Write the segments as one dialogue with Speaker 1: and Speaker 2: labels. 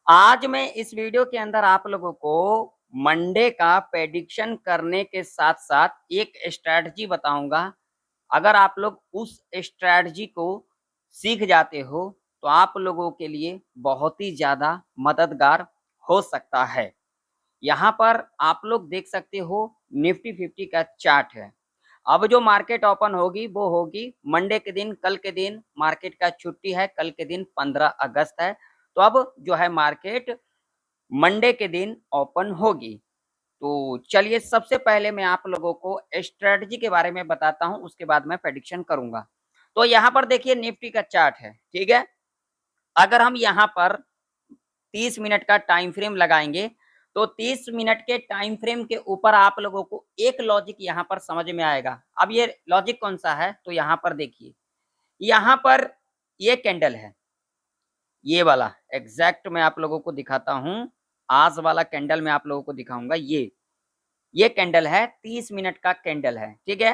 Speaker 1: आज मैं इस वीडियो के अंदर आप लोगों को मंडे का प्रेडिक्शन करने के साथ साथ एक स्ट्रैटेजी बताऊंगा। अगर आप लोग उस स्ट्रैटेजी को सीख जाते हो तो आप लोगों के लिए बहुत ही ज़्यादा मददगार हो सकता है। यहाँ पर आप लोग देख सकते हो निफ्टी 50 का चार्ट है। अब जो मार्केट ओपन होगी वो होगी मंडे के दिन, कल के दिन मार्केट का छुट्टी है, कल के दिन 15 अगस्त है। तो अब जो है मार्केट मंडे के दिन ओपन होगी। तो चलिए सबसे पहले मैं आप लोगों को स्ट्रेटजी के बारे में बताता हूं, उसके बाद मैं प्रेडिक्शन करूंगा। तो यहाँ पर देखिए निफ्टी का चार्ट है, ठीक है। अगर हम यहाँ पर 30 मिनट का टाइम फ्रेम लगाएंगे तो 30 मिनट के टाइम फ्रेम के ऊपर आप लोगों को एक लॉजिक यहाँ पर समझ में आएगा। अब ये लॉजिक कौन सा है, तो यहाँ पर देखिए, यहाँ पर ये कैंडल है, ये वाला एग्जैक्ट मैं आप लोगों को दिखाता हूं। आज वाला कैंडल मैं आप लोगों को दिखाऊंगा। ये कैंडल है, 30 मिनट का कैंडल है, ठीक है।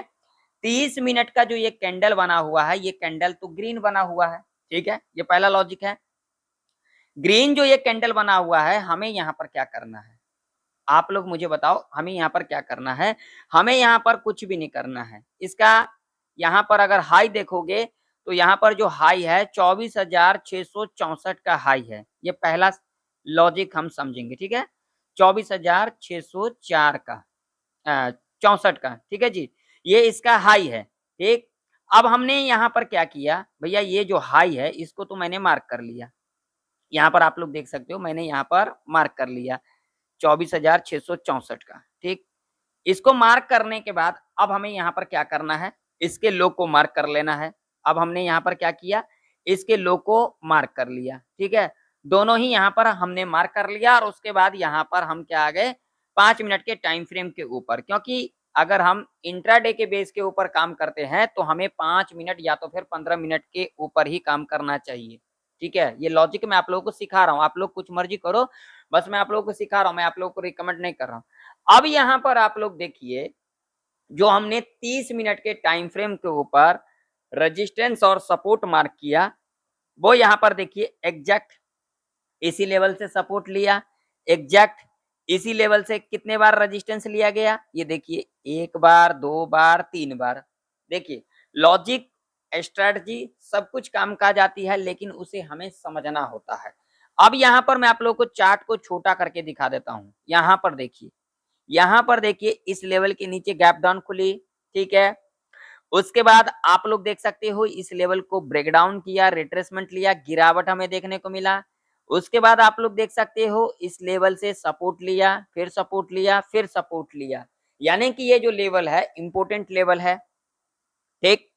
Speaker 1: 30 मिनट का जो ये कैंडल बना हुआ है, ये कैंडल तो ग्रीन बना हुआ है, ठीक है। ये पहला लॉजिक है। ग्रीन जो ये कैंडल बना हुआ है, हमें यहाँ पर क्या करना है, आप लोग मुझे बताओ, हमें यहाँ पर क्या करना है। हमें यहाँ पर कुछ भी नहीं करना है। इसका यहाँ पर अगर हाई देखोगे तो यहाँ पर जो हाई है 24,664 का हाई है। ये पहला लॉजिक हम समझेंगे, ठीक है। 24,604 का 64 का, ठीक है जी। ये इसका हाई है, ठीक। अब हमने यहाँ पर क्या किया भैया, ये जो हाई है इसको तो मैंने मार्क कर लिया। यहाँ पर आप लोग देख सकते हो, मैंने यहाँ पर मार्क कर लिया 24,664 का, ठीक। इसको मार्क करने के बाद अब हमें यहाँ पर क्या करना है, इसके लो को मार्क कर लेना है। अब हमने यहाँ पर क्या किया, इसके लो को मार्क कर लिया, ठीक है। दोनों ही यहाँ पर हमने मार्क कर लिया और उसके बाद यहाँ पर हम क्या आ गए, 5 मिनट के टाइम फ्रेम के ऊपर। क्योंकि अगर हम इंट्राडे के बेस के ऊपर काम करते हैं तो हमें 5 मिनट या तो फिर 15 मिनट के ऊपर ही काम करना चाहिए, ठीक है। ये लॉजिक मैं आप लोगों को सिखा रहा हूँ, आप लोग कुछ मर्जी करो, बस मैं आप लोगों को सिखा रहा हूँ, मैं आप लोगों को रिकमेंड नहीं कर रहा हूँ। अब यहाँ पर आप लोग देखिए, जो हमने 30 मिनट के टाइम फ्रेम के ऊपर रेजिस्टेंस और सपोर्ट मार्क किया, वो यहाँ पर देखिए एग्जैक्ट इसी लेवल से सपोर्ट लिया, एग्जैक्ट इसी लेवल से कितने बार रेजिस्टेंस लिया गया, ये देखिए 1 बार, 2 बार, 3 बार। देखिए लॉजिक, स्ट्रेटजी सब कुछ काम का जाती है, लेकिन उसे हमें समझना होता है। अब यहाँ पर मैं आप लोगों को चार्ट को छोटा करके दिखा देता हूँ। यहाँ पर देखिए, यहाँ पर देखिए इस लेवल के नीचे गैप डाउन खुली, ठीक है। उसके बाद आप लोग देख सकते हो इस लेवल को ब्रेक डाउन किया, रिट्रेसमेंट लिया, गिरावट हमें देखने को मिला। उसके बाद आप लोग देख सकते हो इस लेवल से सपोर्ट लिया, फिर सपोर्ट लिया, फिर सपोर्ट लिया। यानी कि ये जो लेवल है इंपॉर्टेंट लेवल है, ठीक।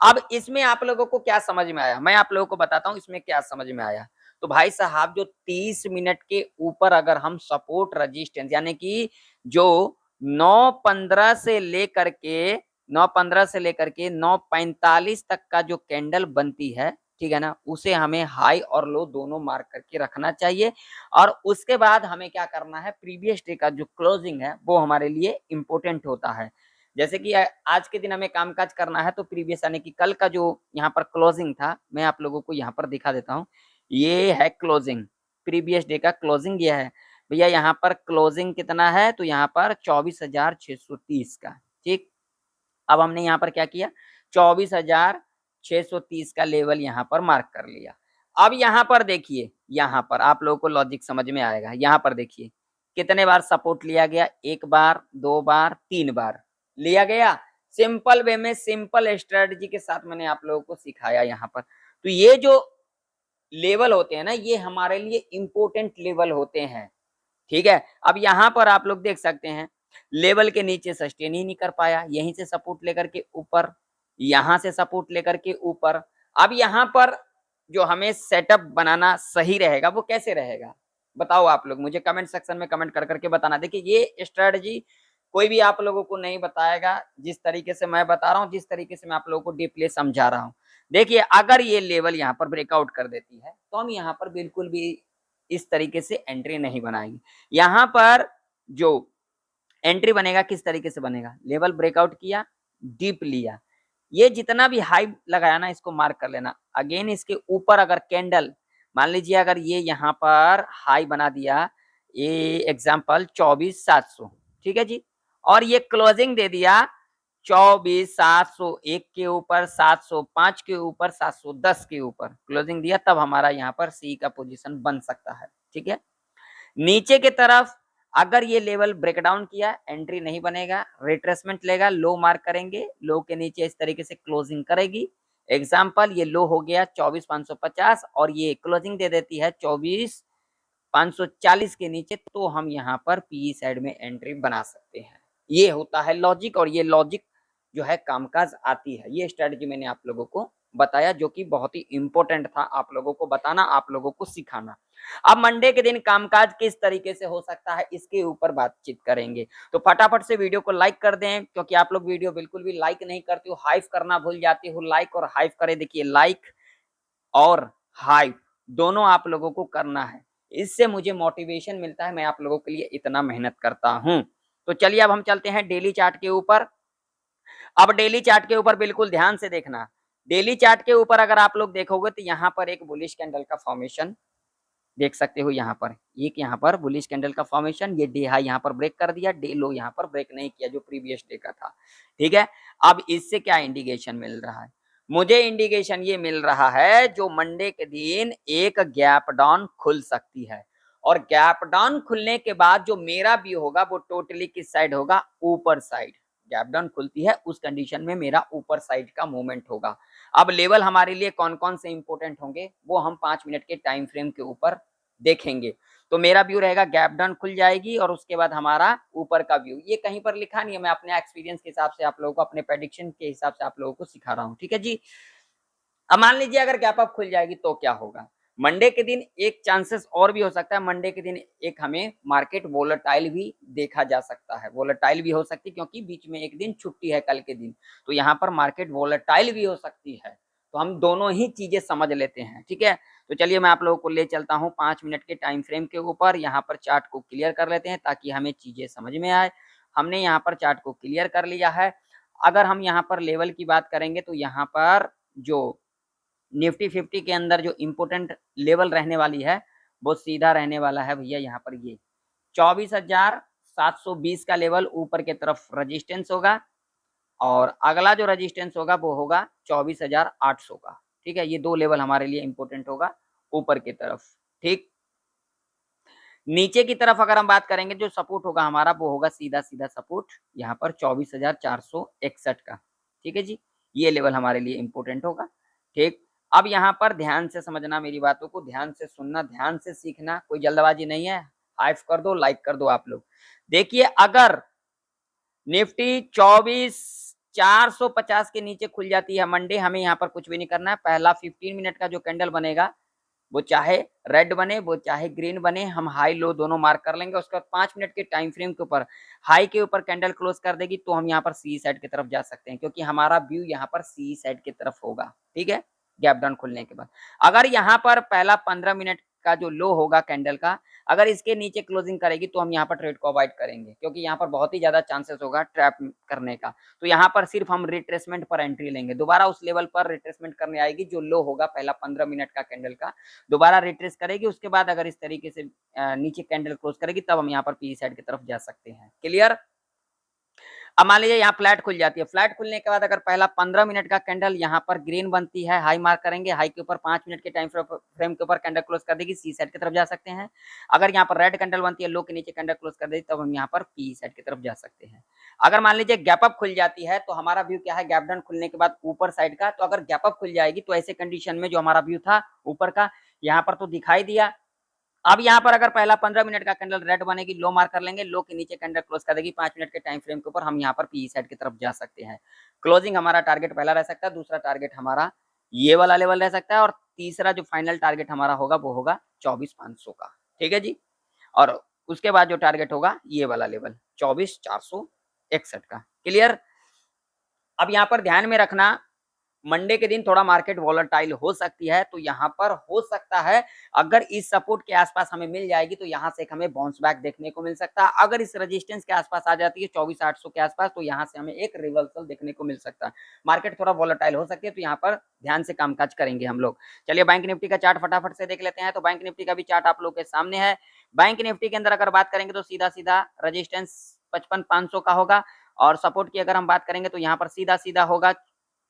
Speaker 1: अब इसमें आप लोगों को क्या समझ में आया, मैं आप लोगों को बताता हूं इसमें क्या समझ में आया। तो भाई साहब जो 30 मिनट के ऊपर अगर हम सपोर्ट रेजिस्टेंस यानी कि जो 9:15 से लेकर के 9:15 से लेकर के 9:45 तक का जो कैंडल बनती है, ठीक है ना, उसे हमें हाई और लो दोनों मार्क करके रखना चाहिए। और उसके बाद हमें क्या करना है, प्रीवियस डे का जो क्लोजिंग है वो हमारे लिए इंपॉर्टेंट होता है। जैसे कि आज के दिन हमें कामकाज करना है तो प्रीवियस यानी कि कल का जो यहाँ पर क्लोजिंग था, मैं आप लोगों को यहाँ पर दिखा देता हूँ। ये है क्लोजिंग, प्रीवियस डे का क्लोजिंग ये है भैया। यहाँ पर क्लोजिंग कितना है, तो यहाँ पर 24,630 का, ठीक। अब हमने यहाँ पर क्या किया, 24,630 का लेवल यहाँ पर मार्क कर लिया। अब यहाँ पर देखिए, यहाँ पर आप लोगों को लॉजिक समझ में आएगा। यहाँ पर देखिए कितने बार सपोर्ट लिया गया, 1 बार, 2 बार, 3 बार लिया गया। सिंपल वे में, सिंपल स्ट्रेटजी के साथ मैंने आप लोगों को सिखाया यहाँ पर। तो ये जो लेवल होते हैं ना, ये हमारे लिए इंपॉर्टेंट लेवल होते हैं, ठीक है। अब यहाँ पर आप लोग देख सकते हैं लेवल के नीचे सस्टेन ही नहीं कर पाया, यहीं से सपोर्ट लेकर के ऊपर, यहाँ से सपोर्ट लेकर के ऊपर। अब यहाँ पर जो हमें सेटअप बनाना सही रहेगा वो कैसे रहेगा, बताओ आप लोग मुझे कमेंट सेक्शन में कमेंट कर करके बताना। देखिए ये स्ट्रेटजी कोई भी आप लोगों को नहीं बताएगा, जिस तरीके से मैं बता रहा हूँ, जिस तरीके से मैं आप लोगों को डीपली समझा रहा हूँ। देखिए अगर ये लेवल यहाँ पर ब्रेकआउट कर देती है तो हम यहाँ पर बिल्कुल भी इस तरीके से एंट्री नहीं बनाएंगे। यहाँ पर जो एंट्री बनेगा किस तरीके से बनेगा, लेवल ब्रेकआउट किया, डीप लिया, ये जितना भी हाई लगाया ना इसको मार्क कर लेना। अगेन इसके ऊपर अगर कैंडल मान लीजिए अगर ये यहाँ पर हाई बना दिया, ये एग्जाम्पल 24,700, ठीक है जी, और ये क्लोजिंग दे दिया 24,701 के ऊपर, 705 के ऊपर, 710 के ऊपर क्लोजिंग दिया, तब हमारा यहाँ पर सी का पोजीशन बन सकता है। ठीक है, नीचे की तरफ अगर ये लेवल ब्रेकडाउन किया, एंट्री नहीं बनेगा, रिट्रेसमेंट लेगा, लो मार्क करेंगे, लो के नीचे इस तरीके से क्लोजिंग करेगी। एग्जाम्पल ये लो हो गया 24,550 और ये क्लोजिंग दे देती है 24,540 के नीचे, तो हम यहाँ पर पी साइड में एंट्री बना सकते हैं। ये होता है लॉजिक, और ये लॉजिक जो है कामकाज आती है। ये स्ट्रेटजी मैंने आप लोगों को बताया, जो कि बहुत ही इंपॉर्टेंट था आप लोगों को बताना, आप लोगों को सिखाना। अब मंडे के दिन कामकाज किस तरीके से हो सकता है, इसके ऊपर बातचीत करेंगे। तो फटाफट से वीडियो को लाइक कर दें, क्योंकि आप लोग वीडियो बिल्कुल भी लाइक नहीं करते हो, हाइप करना भूल जाते हो। लाइक और हाइप करें, देखिए लाइक और हाइप दोनों आप लोगों को करना है, इससे मुझे मोटिवेशन मिलता है, मैं आप लोगों के लिए इतना मेहनत करता हूं। तो चलिए अब हम चलते हैं डेली चार्ट के ऊपर। अब डेली चार्ट के ऊपर बिल्कुल ध्यान से देखना। डेली चार्ट के ऊपर अगर आप लोग देखोगे तो यहाँ पर एक बुलिश कैंडल का फॉर्मेशन देख सकते हो। यहाँ पर एक यहाँ पर बुलिश कैंडल का फॉर्मेशन, ये डे हाई यहाँ पर ब्रेक कर दिया, डे लो यहाँ पर ब्रेक नहीं किया जो प्रीवियस डे का था। ठीक है, अब इससे क्या इंडिकेशन मिल रहा है, मुझे इंडिकेशन ये मिल रहा है जो मंडे के दिन एक गैप डाउन खुल सकती है, और गैप डाउन खुलने के बाद जो मेरा व्यू होगा वो टोटली किस साइड होगा, ऊपर साइड। गैप डाउन खुलती है उस कंडीशन में मेरा ऊपर साइड का मूवमेंट होगा। अब लेवल हमारे लिए कौन कौन से इंपॉर्टेंट होंगे वो हम 5 मिनट के टाइम फ्रेम के ऊपर देखेंगे। तो मेरा व्यू रहेगा गैप डाउन खुल जाएगी और उसके बाद हमारा ऊपर का व्यू, ये कहीं पर लिखा नहीं है, मैं अपने एक्सपीरियंस के हिसाब से आप लोगों को, अपने प्रेडिक्शन के हिसाब से आप लोगों को सिखा रहा हूँ। ठीक है जी, अब मान लीजिए अगर गैप अप खुल जाएगी तो क्या होगा। मंडे के दिन एक चांसेस और भी हो सकता है, मंडे के दिन एक हमें मार्केट वोलेटाइल भी देखा जा सकता है, वोलेटाइल भी हो सकती है क्योंकि बीच में एक दिन छुट्टी है कल के दिन, तो यहाँ पर मार्केट वोलेटाइल भी हो सकती है। तो हम दोनों ही चीजें समझ लेते हैं। ठीक है, तो चलिए मैं आप लोगों को ले चलता हूँ 5 मिनट के टाइम फ्रेम के ऊपर, यहाँ पर चार्ट को क्लियर कर लेते हैं ताकि हमें चीजें समझ में आए। हमने यहाँ पर चार्ट को क्लियर कर लिया है। अगर हम यहाँ पर लेवल की बात करेंगे तो यहाँ पर जो निफ्टी 50 के अंदर जो इम्पोर्टेंट लेवल रहने वाली है वो सीधा रहने वाला है भैया, यहाँ पर ये 24,720 का लेवल ऊपर के तरफ रजिस्टेंस होगा, और अगला जो रजिस्टेंस होगा वो होगा 24,800 का। ठीक है, ये दो लेवल हमारे लिए इंपॉर्टेंट होगा ऊपर की तरफ। ठीक, नीचे की तरफ अगर हम बात करेंगे जो सपोर्ट होगा हमारा वो होगा सीधा सीधा सपोर्ट यहाँ पर 24,461 का। ठीक है जी, ये लेवल हमारे लिए इंपॉर्टेंट होगा। ठीक, अब यहाँ पर ध्यान से समझना, मेरी बातों को ध्यान से सुनना, ध्यान से सीखना, कोई जल्दबाजी नहीं है। हाइप कर दो, लाइक कर दो आप लोग। देखिए अगर निफ्टी 24,450 के नीचे खुल जाती है मंडे, हमें यहाँ पर कुछ भी नहीं करना है। पहला 15 मिनट का जो कैंडल बनेगा वो चाहे रेड बने वो चाहे ग्रीन बने, हम हाई लो दोनों मार्क कर लेंगे। उसके बाद 5 मिनट के टाइम फ्रेम के ऊपर हाई के ऊपर कैंडल क्लोज कर देगी तो हम यहाँ पर सी साइड की तरफ जा सकते हैं, क्योंकि हमारा व्यू यहाँ पर सी साइड की तरफ होगा। ठीक है, गैप डाउन खुलने के बाद अगर यहाँ पर पहला 15 मिनट का जो लो होगा कैंडल का, अगर इसके नीचे क्लोजिंग करेगी तो हम यहाँ पर ट्रेड को अवॉइड करेंगे, क्योंकि यहाँ पर बहुत ही ज्यादा चांसेस होगा ट्रैप करने का। तो यहाँ पर सिर्फ हम रिट्रेसमेंट पर एंट्री लेंगे, दोबारा उस लेवल पर रिट्रेसमेंट करने आएगी जो लो होगा पहला 15 मिनट का कैंडल का, दोबारा रिट्रेस करेगी। उसके बाद अगर इस तरीके से नीचे कैंडल क्लोज करेगी तब हम यहाँ पर पी साइड की तरफ जा सकते हैं। क्लियर, अब मान लीजिए यहाँ फ्लैट खुल जाती है, फ्लैट खुलने के बाद अगर पहला 15 मिनट का कैंडल यहाँ पर ग्रीन बनती है, हाई मार्क करेंगे, हाई के ऊपर 5 मिनट के टाइम फ्रेम के ऊपर कैंडल क्लोज कर देगी, सी साइड की तरफ जा सकते हैं। अगर यहाँ पर रेड कैंडल बनती है, लो के नीचे कैंडल क्लोज कर देगी, तब हम यहाँ पर पी साइड की तरफ जा सकते हैं। अगर मान लीजिए गैप अप खुल जाती है तो हमारा व्यू क्या है, गैप डाउन खुलने के बाद ऊपर साइड का, तो अगर गैप अप खुल जाएगी तो ऐसे कंडीशन में जो हमारा व्यू था ऊपर का यहाँ पर तो दिखाई दिया। अब यहाँ पर अगर पहला 15 मिनट का कैंडल रेड बनेगी, लो मार्क कर लेंगे, लो के नीचे कैंडल क्लोज कर देगी 5 मिनट के टाइम फ्रेम के ऊपर, हम यहाँ पर पी साइड की तरफ जा सकते हैं। क्लोजिंग हमारा टारगेट पहला रह सकता है, दूसरा टारगेट हमारा ये वाला लेवल रह सकता है, और तीसरा जो फाइनल टारगेट हमारा होगा वो होगा 24,500 का। ठीक है जी, और उसके बाद जो टारगेट होगा ये वाला लेवल 24,461 का। क्लियर, अब यहाँ पर ध्यान में रखना मंडे के दिन थोड़ा मार्केट वॉलेटाइल हो सकती है, तो यहाँ पर हो सकता है अगर इस सपोर्ट के आसपास हमें मिल जाएगी तो यहाँ से हमें बाउंस बैक देखने को मिल सकता है। अगर इस रेजिस्टेंस के आसपास आ जाती है 24,800 के आसपास, तो यहाँ से हमें एक रिवर्सल देखने को मिल सकता है। मार्केट थोड़ा वॉलेटाइल हो सकती है, तो यहाँ पर ध्यान से कामकाज करेंगे हम लोग। चलिए बैंक निफ्टी का चार्ट फटाफट से देख लेते हैं। तो बैंक निफ्टी का भी चार्ट आप लोग के सामने है। बैंक निफ्टी के अंदर अगर बात करेंगे तो सीधा सीधा रजिस्टेंस 55,500 का होगा, और सपोर्ट की अगर हम बात करेंगे तो यहाँ पर सीधा सीधा होगा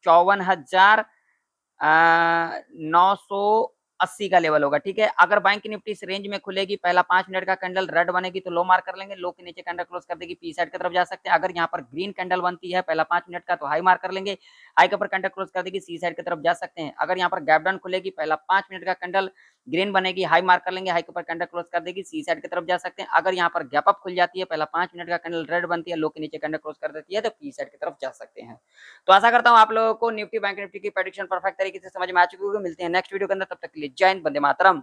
Speaker 1: 54,980 का लेवल होगा। ठीक है, अगर बैंक निफ्टी इस रेंज में खुलेगी, पहला 5 मिनट का कैंडल रेड बनेगी तो लो मार्क कर लेंगे, लो के नीचे कैंडल क्लोज कर देगी, पी साइड की तरफ जा सकते हैं। अगर यहाँ पर ग्रीन कैंडल बनती है पहला 5 मिनट का तो हाई मार्क कर लेंगे, हाई के ऊपर कैंडल क्लोज कर देगी, सी साइड की तरफ जा सकते हैं। अगर यहाँ पर गैप डाउन खुलेगी, पहला 5 मिनट का कैंडल ग्रीन बनेगी, हाई मार्क कर लेंगे, हाई के ऊपर कैंडल क्लोज कर देगी, सी साइड की तरफ जा सकते हैं। अगर यहाँ पर गैप अप खुल जाती है, पहला 5 मिनट का कैंडल रेड बनती है, लो के नीचे कैंडल क्लोज कर देती है, तो पी साइड की तरफ जा सकते हैं। तो आशा करता हूँ आप लोगों को निफ्टी बैंक निफ्टी की प्रेडिक्शन परफेक्ट तरीके से समझ में आ चुकी होगी। मिलते हैं नेक्स्ट वीडियो के अंदर, तब तक के लिए जय हिंद, वंदे मातरम।